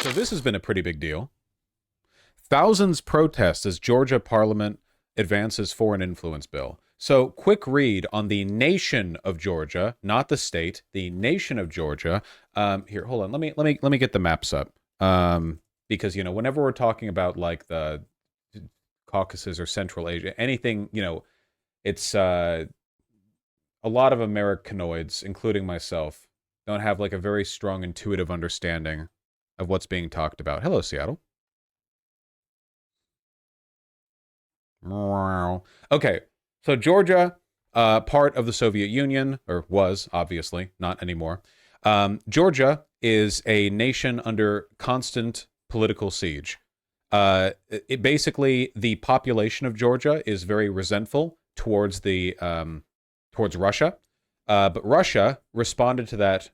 So this has been a pretty big deal. Thousands protest as Georgia Parliament advances foreign influence bill. So quick read on the nation of Georgia, not the state, the nation of Georgia. Here, hold on. Let me get the maps up. Because, you know, whenever we're talking about like the Caucasus or Central Asia, anything, you know, it's a lot of Americanoids, including myself, don't have like a very strong intuitive understanding of what's being talked about. Hello, Seattle. Okay, so Georgia, part of the Soviet Union, or was, obviously, not anymore. Georgia is a nation under constant political siege. Basically, the population of Georgia is very resentful towards towards Russia, but Russia responded to that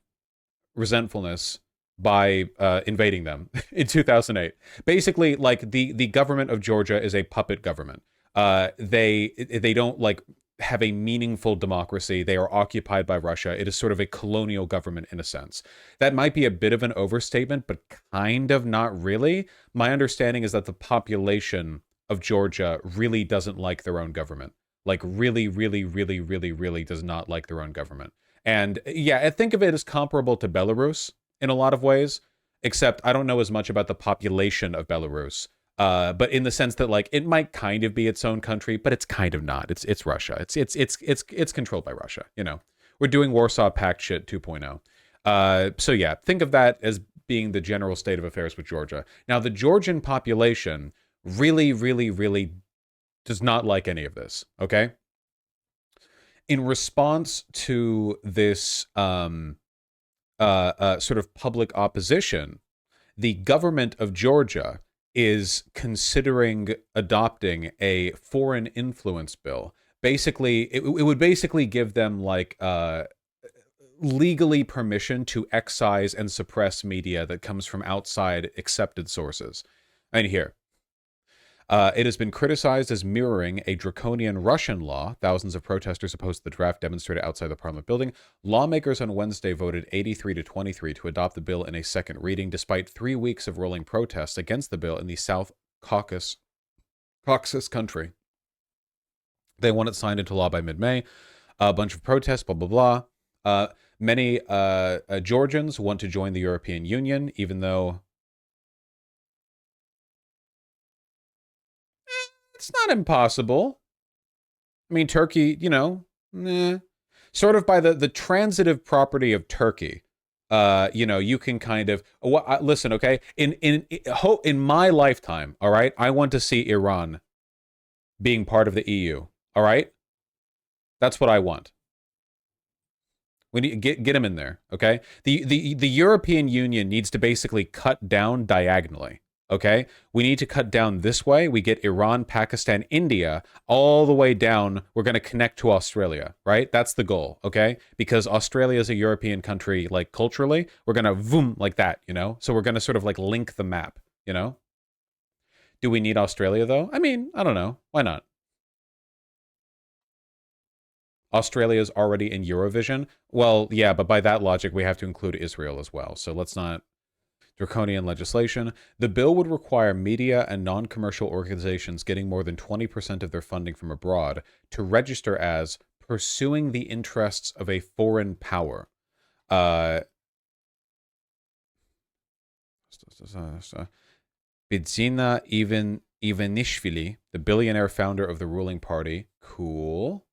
resentfulness by invading them in 2008. Basically, like the government of Georgia is a puppet government. They don't like have a meaningful democracy. They are occupied by Russia. It is sort of a colonial government in a sense. That might be a bit of an overstatement, but kind of not really. My understanding is that the population of Georgia really doesn't like their own government. Like really, really, really, really, really does not like their own government. And yeah, I think of it as comparable to Belarus in a lot of ways, except I don't know as much about the population of Belarus. But in the sense that like it might kind of be its own country, but it's kind of not. It's Russia. It's controlled by Russia. You know, we're doing Warsaw Pact shit 2.0. So yeah, think of that as being the general state of affairs with Georgia. Now, the Georgian population really, really, really does not like any of this. Okay. In response to this sort of public opposition, the government of Georgia is considering adopting a foreign influence bill. Basically, it would basically give them like legally permission to excise and suppress media that comes from outside accepted sources. And here, it has been criticized as mirroring a draconian Russian law. Thousands of protesters opposed the draft demonstrated outside the Parliament building. Lawmakers on Wednesday voted 83 to 23 to adopt the bill in a second reading, despite 3 weeks of rolling protests against the bill in the South Caucasus country. They want it signed into law by mid-May. A bunch of protests, blah, blah, blah. Many Georgians want to join the European Union, even though it's not impossible. I mean, Turkey, you know, sort of by the transitive property of Turkey. You know, you can kind of listen. Okay, in my lifetime, all right, I want to see Iran being part of the EU. All right, that's what I want. We need get them in there. Okay, the European Union needs to basically cut down diagonally. Okay, we need to cut down this way. We get Iran, Pakistan, India, all the way down. We're going to connect to Australia, right? That's the goal, okay? Because Australia is a European country, like culturally, we're going to boom like that, you know? So we're going to sort of like link the map, you know? Do we need Australia though? I mean, I don't know. Why not? Australia is already in Eurovision. Well, yeah, but by that logic, we have to include Israel as well. So let's not. Draconian legislation. The bill would require media and non-commercial organizations getting more than 20% of their funding from abroad to register as pursuing the interests of a foreign power. Bidzina Ivanishvili, the billionaire founder of the ruling party. Cool.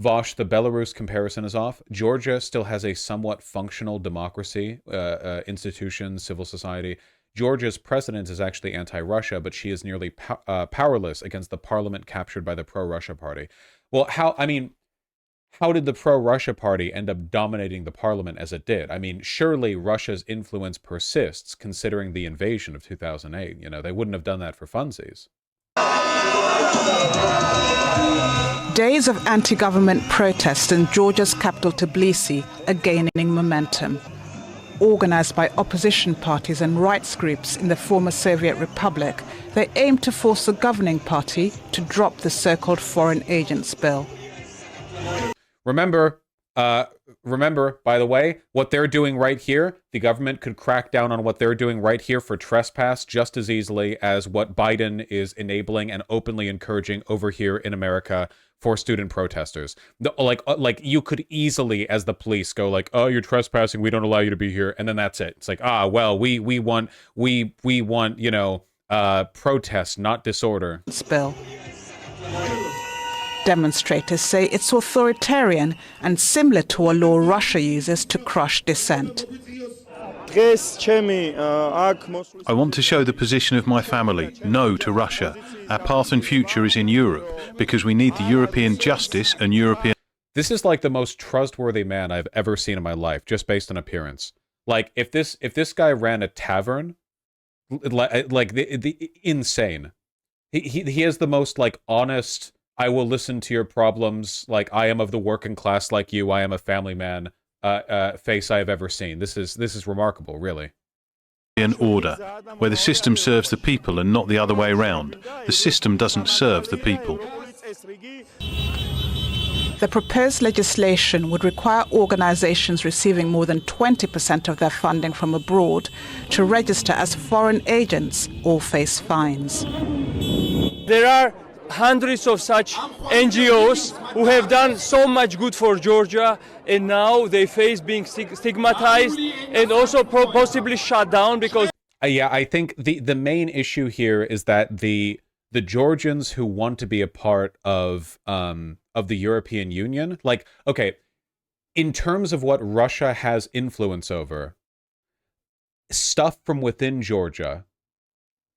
Vaush, the Belarus comparison is off. Georgia still has a somewhat functional democracy, institutions, civil society. Georgia's president is actually anti-Russia, but she is nearly powerless against the parliament captured by the pro-Russia party. Well, how did the pro-Russia party end up dominating the parliament as it did? I mean, surely Russia's influence persists considering the invasion of 2008. You know, they wouldn't have done that for funsies. Days of anti-government protests in Georgia's capital Tbilisi are gaining momentum. organized by opposition parties and rights groups in the former Soviet Republic, they aim to force the governing party to drop the so-called Foreign Agents Bill. Remember, by the way, what they're doing right here, the government could crack down on what they're doing right here for trespass just as easily as what Biden is enabling and openly encouraging over here in America for student protesters. Like you could easily, as the police, go like, "Oh, you're trespassing. We don't allow you to be here," and then that's it. It's like, well, we want protest, not disorder. Bill. Demonstrators say it's authoritarian and similar to a law Russia uses to crush dissent. I want to show the position of my family. No to Russia. Our path and future is in Europe because we need the European justice and European... This is like the most trustworthy man I've ever seen in my life, just based on appearance. Like, if this guy ran a tavern, like the insane. He has the most, like, honest, I will listen to your problems, like, I am of the working class like you, I am a family man, face I have ever seen. This is remarkable, really. An order where the system serves the people and not the other way around. The system doesn't serve the people. The proposed legislation would require organizations receiving more than 20% of their funding from abroad to register as foreign agents or face fines. There are hundreds of such NGOs who have done so much good for Georgia, and now they face being stigmatized and also possibly shut down because... Yeah, I think the main issue here is that the Georgians who want to be a part of the European Union, like, okay, in terms of what Russia has influence over, stuff from within Georgia,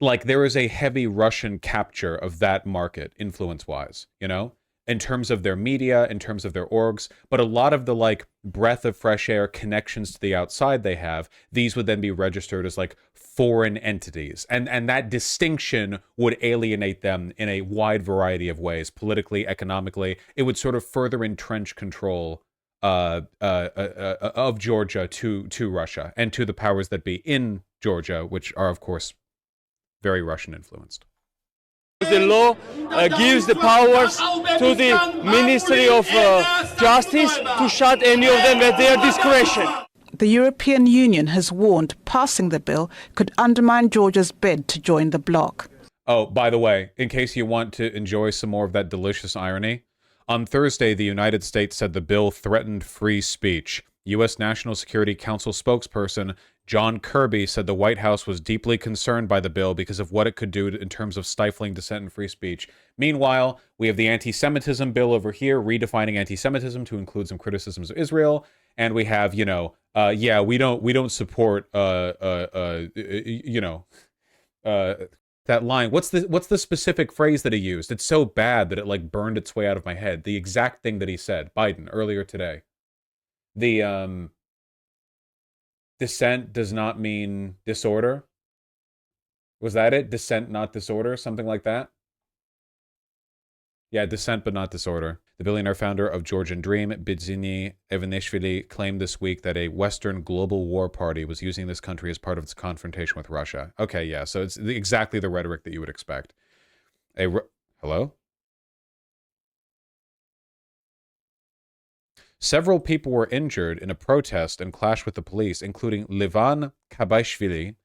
like, there is a heavy Russian capture of that market, influence-wise, you know? In terms of their media, in terms of their orgs, but a lot of the, like, breath of fresh air connections to the outside they have, these would then be registered as, like, foreign entities. And that distinction would alienate them in a wide variety of ways, politically, economically. It would sort of further entrench control of Georgia to Russia and to the powers that be in Georgia, which are, of course, very Russian influenced. The law gives the powers to the Ministry of Justice to shut any of them at their discretion. The European Union has warned passing the bill could undermine Georgia's bid to join the bloc. Oh, by the way, in case you want to enjoy some more of that delicious irony, on Thursday, the United States said the bill threatened free speech. U.S. National Security Council spokesperson John Kirby said the White House was deeply concerned by the bill because of what it could do in terms of stifling dissent and free speech. Meanwhile, we have the anti-Semitism bill over here, redefining anti-Semitism to include some criticisms of Israel, and we have, we don't support, that line. What's the specific phrase that he used? It's so bad that it, like, burned its way out of my head. The exact thing that he said, Biden, earlier today. The dissent does not mean disorder. Was that it? Dissent, not disorder? Something like that? Yeah, dissent but not disorder. The billionaire founder of Georgian Dream, Bidzini Evanishvili, claimed this week that a Western global war party was using this country as part of its confrontation with Russia. Okay, yeah, so it's exactly the rhetoric that you would expect. Hello? Several people were injured in a protest and clash with the police, including Levan Kabaishvili,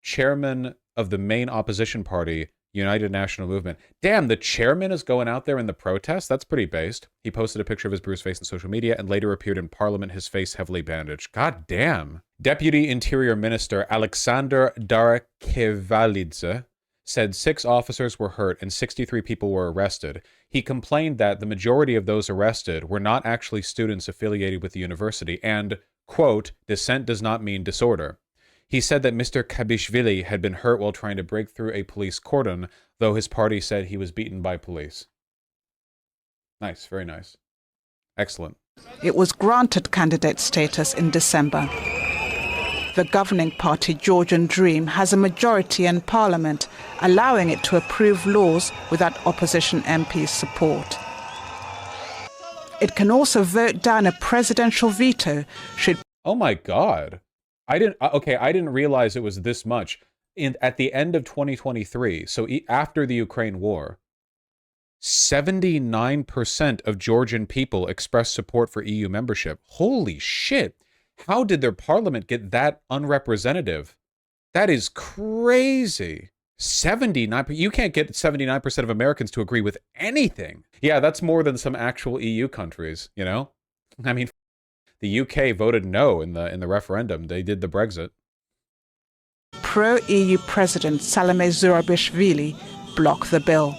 chairman of the main opposition party, United National Movement. Damn, the chairman is going out there in the protest? That's pretty based. He posted a picture of his bruised face on social media and later appeared in Parliament, his face heavily bandaged. God damn. Deputy Interior Minister Alexander Darakevalidze said 6 officers were hurt and 63 people were arrested. He complained that the majority of those arrested were not actually students affiliated with the university and, quote, dissent does not mean disorder. He said that Mr. Kabishvili had been hurt while trying to break through a police cordon, though his party said he was beaten by police. Nice, very nice. Excellent. It was granted candidate status in December. The governing party, Georgian Dream, has a majority in parliament, allowing it to approve laws without opposition MPs' support. It can also vote down a presidential veto should... Oh my God. I didn't realize it was this much. At the end of 2023, so after the Ukraine war, 79% of Georgian people expressed support for EU membership. Holy shit. How did their parliament get that unrepresentative? That is crazy. 79%. You can't get 79% of Americans to agree with anything. Yeah, that's more than some actual EU countries, you know? I mean, the UK voted no in the referendum. They did the Brexit. Pro-EU President Salome Zurabishvili blocked the bill.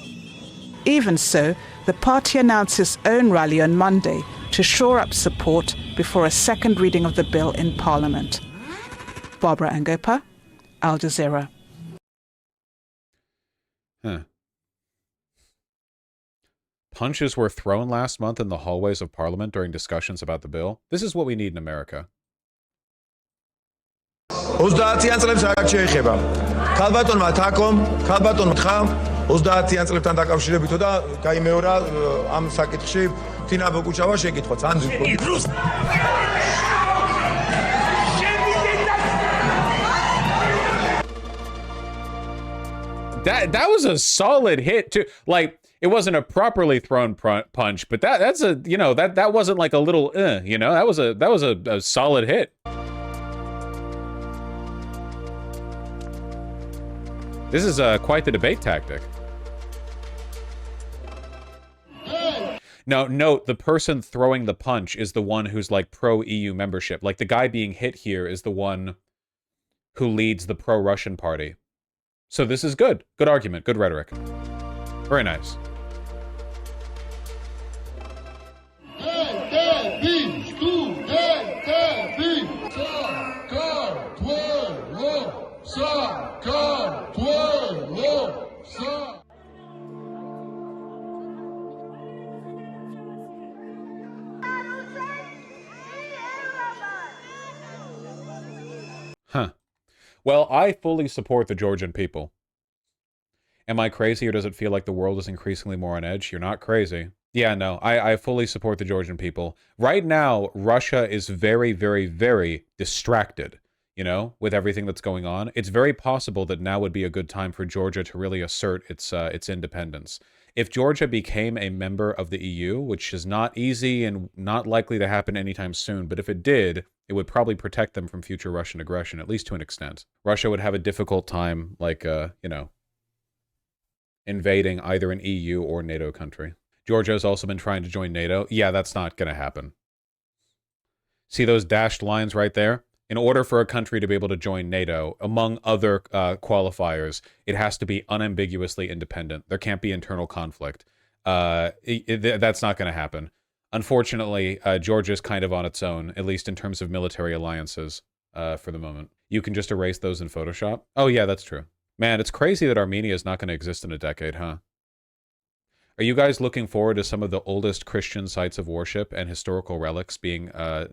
Even so, the party announced its own rally on Monday to shore up support before a second reading of the bill in Parliament. Barbara Angopa, Al Jazeera. Huh. Punches were thrown last month in the hallways of Parliament during discussions about the bill. This is what we need in America. 30-იან წლებს რა შეეხება? ქალბატონმა თაკომ, ქალბატონმა თხა 30-იან წლებთან დაკავშირებითო და გაიმეორა ამ საკითხში თინა ბოკუჩავა შეკითხვაც ან That was a solid hit too. Like, it wasn't a properly thrown punch, but that's a, you know, that wasn't like a little you know, that was a solid hit. This is quite the debate tactic. Now, note, the person throwing the punch is the one who's like pro-EU membership. Like, the guy being hit here is the one who leads the pro-Russian party. So this is good. Good argument. Good rhetoric. Very nice. Huh. Well, I fully support the Georgian people. Am I crazy, or does it feel like the world is increasingly more on edge? You're not crazy. Yeah, no, I fully support the Georgian people. Right now, Russia is very, very, very distracted, you know, with everything that's going on. It's very possible that now would be a good time for Georgia to really assert its independence. If Georgia became a member of the EU, which is not easy and not likely to happen anytime soon, but if it did, it would probably protect them from future Russian aggression, at least to an extent. Russia would have a difficult time, like, you know, invading either an EU or NATO country. Georgia has also been trying to join NATO. Yeah, that's not going to happen. See those dashed lines right there? In order for a country to be able to join NATO, among other qualifiers, it has to be unambiguously independent. There can't be internal conflict. That's not going to happen. Unfortunately, Georgia's kind of on its own, at least in terms of military alliances for the moment. You can just erase those in Photoshop. Oh, yeah, that's true. Man, it's crazy that Armenia is not going to exist in a decade, huh? Are you guys looking forward to some of the oldest Christian sites of worship and historical relics being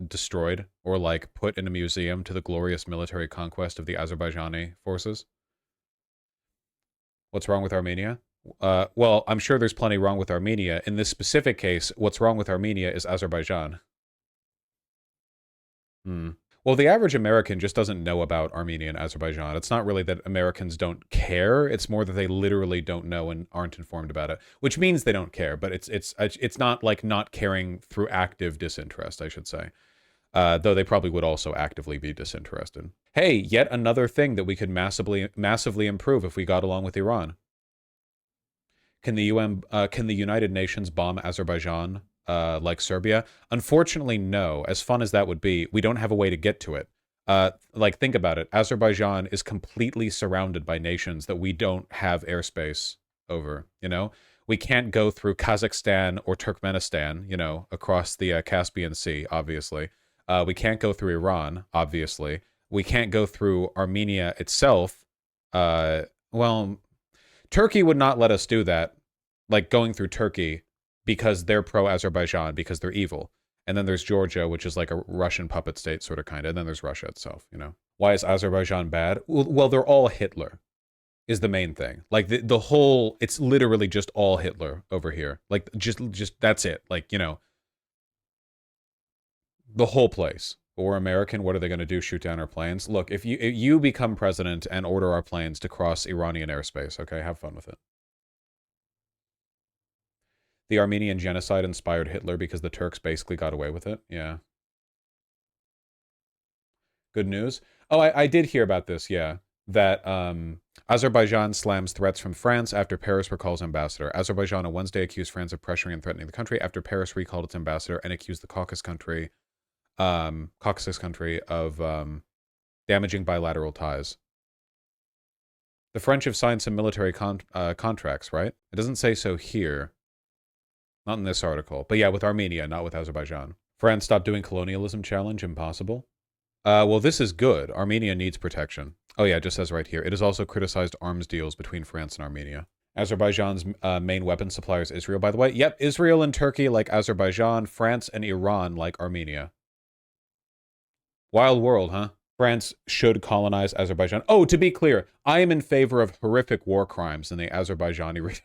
destroyed or, like, put in a museum to the glorious military conquest of the Azerbaijani forces? What's wrong with Armenia? Well, I'm sure there's plenty wrong with Armenia. In this specific case, what's wrong with Armenia is Azerbaijan. Well, the average American just doesn't know about Armenia and Azerbaijan. It's not really that Americans don't care. It's more that they literally don't know and aren't informed about it, which means they don't care. But it's not like not caring through active disinterest, I should say. Though they probably would also actively be disinterested. Hey, yet another thing that we could massively improve if we got along with Iran. Can the United Nations bomb Azerbaijan? Like Serbia? Unfortunately, no. As fun as that would be, we don't have a way to get to it. Like, think about it. Azerbaijan is completely surrounded by nations that we don't have airspace over, you know? We can't go through Kazakhstan or Turkmenistan, you know, across the Caspian Sea, obviously. We can't go through Iran, obviously. We can't go through Armenia itself. Well, Turkey would not let us do that. Like, going through Turkey, because they're pro-Azerbaijan, because they're evil. And then there's Georgia, which is like a Russian puppet state sort of kind of. And then there's Russia itself, you know. Why is Azerbaijan bad? Well, they're all Hitler, is the main thing. Like, the whole, it's literally just all Hitler over here. Like, just that's it. Like, you know, the whole place. But we're American. What are they going to do? Shoot down our planes? Look, if you become president and order our planes to cross Iranian airspace, okay, have fun with it. The Armenian genocide inspired Hitler because the Turks basically got away with it. Yeah. Good news. Oh, I did hear about this, yeah. That Azerbaijan slams threats from France after Paris recalls ambassador. Azerbaijan on Wednesday accused France of pressuring and threatening the country after Paris recalled its ambassador and accused the Caucasus country of damaging bilateral ties. The French have signed some military contracts, right? It doesn't say so here. Not in this article. But yeah, with Armenia, not with Azerbaijan. France stopped doing colonialism challenge. Impossible. Well, this is good. Armenia needs protection. Oh yeah, it just says right here. It has also criticized arms deals between France and Armenia. Azerbaijan's main weapon supplier is Israel, by the way. Yep, Israel and Turkey like Azerbaijan, France and Iran like Armenia. Wild world, huh? France should colonize Azerbaijan. Oh, to be clear, I am in favor of horrific war crimes in the Azerbaijani region.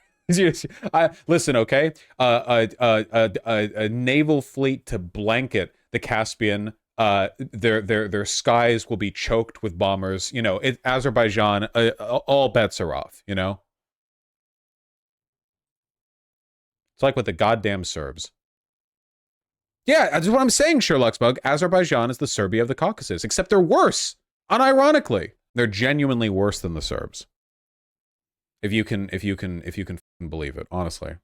Listen, okay? A naval fleet to blanket the Caspian. Their skies will be choked with bombers. You know, Azerbaijan, all bets are off, you know? It's like with the goddamn Serbs. Yeah, that's what I'm saying, Sherlock's Bug. Azerbaijan is the Serbia of the Caucasus, except they're worse. Unironically, they're genuinely worse than the Serbs. If you can believe it, honestly.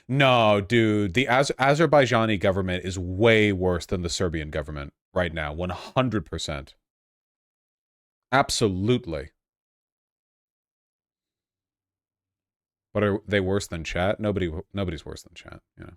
No, dude, the Azerbaijani government is way worse than the Serbian government right now. 100%. Absolutely. But are they worse than chat? Nobody's worse than chat, you know.